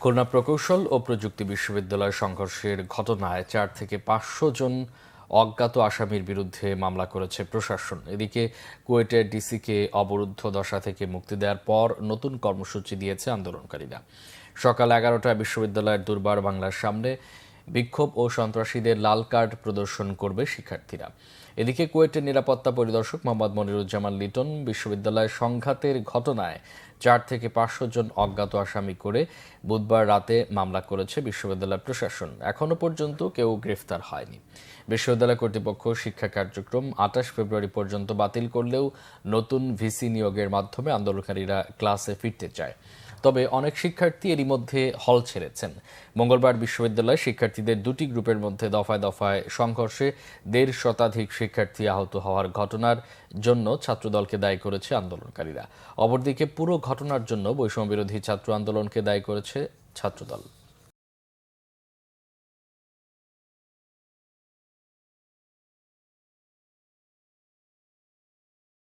খুলনা প্রকৌশল ও প্রযুক্তি বিশ্ববিদ্যালয় সংঘর্ষের ঘটনায় ৪ থেকে ৫০০ জন অজ্ঞাত আসামির বিরুদ্ধে মামলা করেছে প্রশাসন। এদিকে কুয়েটের ডিসিকে অবরুদ্ধ দশা থেকে মুক্তি দেওয়ার পর নতুন কর্মসূচি দিয়েছে আন্দোলনকারীরা। সকাল ১১টায় বিশ্ববিদ্যালয়ের দুর্বার বাংলার সামনে বিক্ষোভ ও সন্ত্রাসীদের লাল কার্ড প্রদর্শন করবে শিক্ষার্থীরা। এদিকে কুয়েটের নিরাপত্তা পরিদর্শক মোহাম্মদ মনিরুজ্জামান লিটন বিশ্ববিদ্যালয়ের সংঘাতের ঘটনায় ৪ থেকে ৫০০ জন অজ্ঞাত আসামি করে বুধবার রাতে মামলা করেছে বিশ্ববিদ্যালয় প্রশাসন। এখনো পর্যন্ত কেউ গ্রেফতার হয়নি। বিশ্ববিদ্যালয় কর্তৃপক্ষ শিক্ষা কার্যক্রম ২৮ ফেব্রুয়ারি পর্যন্ত বাতিল করলেও নতুন ভিসি নিয়োগের মাধ্যমে আন্দোলনকারীরা ক্লাসে ফিরতে চায়। তবে অনেক শিক্ষার্থী এরই মধ্যে হল ছেড়েছেন। মঙ্গলবার বিশ্ববিদ্যালয়ে শিক্ষার্থীদের দুটি গ্রুপের মধ্যে দফায় দফায় সংঘর্ষে ১৫০ শতাধিক শিক্ষার্থী আহত হওয়ার ঘটনার জন্য ছাত্রদলকে দায়ী করেছে আন্দোলনকারীরা। অপরদিকে পুরো ঘটনার জন্য বৈষম্যবিরোধী ছাত্র আন্দোলনকে দায়ী করেছে ছাত্রদল।